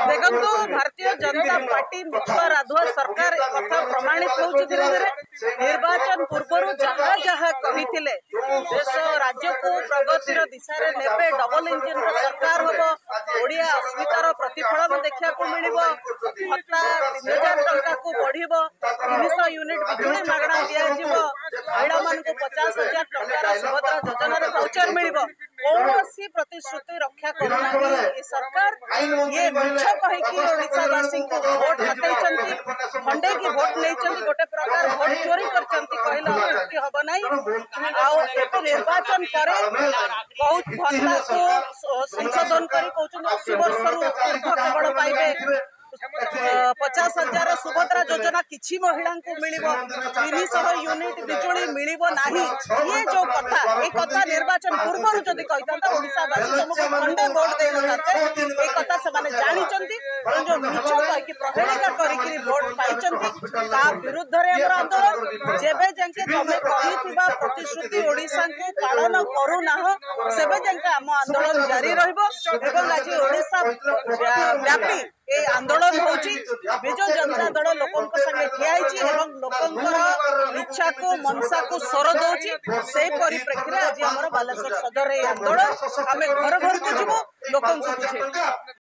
देखो भारतीय जनता पार्टी मिछुआ राधुआ सरकार कथा प्रमाणित हो धीरे धीरे निर्वाचन पूर्व जहाँ जहाँ कही देश राज्य को प्रगतिर दिशा रे नेबे डबल इंजिन सरकार हम ओडिया अस्मितार प्रतिफलन देखा मिल भत्ता 3000 टंका को बढ़ 300 यूनिट बिजुली मागणा दि महिला मान 50,000 टंकार सुभद्रा योजन भाउचर मिल कौन प्रतिश्रुति रक्षा करना सरकार ये मिछ कहीकि ओडिशावासी को भोट हाथी खंडे की भोट नहीं गोटे प्रकार भोट चोरी कर हम ना निर्वाचन पर बहुत भत्ता को संशोधन कर 80 वर्ष केवल पाइबे 50,000 सुभद्रा योजना किसी महिला को मिल 300 यूनिट बिजुली मिल ये जो कथा ये कथा निर्वाचन पूर्व जदि ओडिशावासी तुमको खंडे भोट दे ये कथा से जानी जो मिछ कहीकि प्रहेलिका कर भोट पाई विरुद्ध आंदोलन जेबे जाके तुम कही प्रतिश्रुति ओडिशा को पालन करूना सेबे जाके आम आंदोलन जारी रही आज ओडिशा व्यापी ये आंदोलन होची विजु जनता दल लोकों संगे ठिया लोकों इच्छा को मनसा को स्वर दौची से परिप्रेक्षी आज आम बालेश्वर सदर आंदोलन आम घर घर को जीव लोक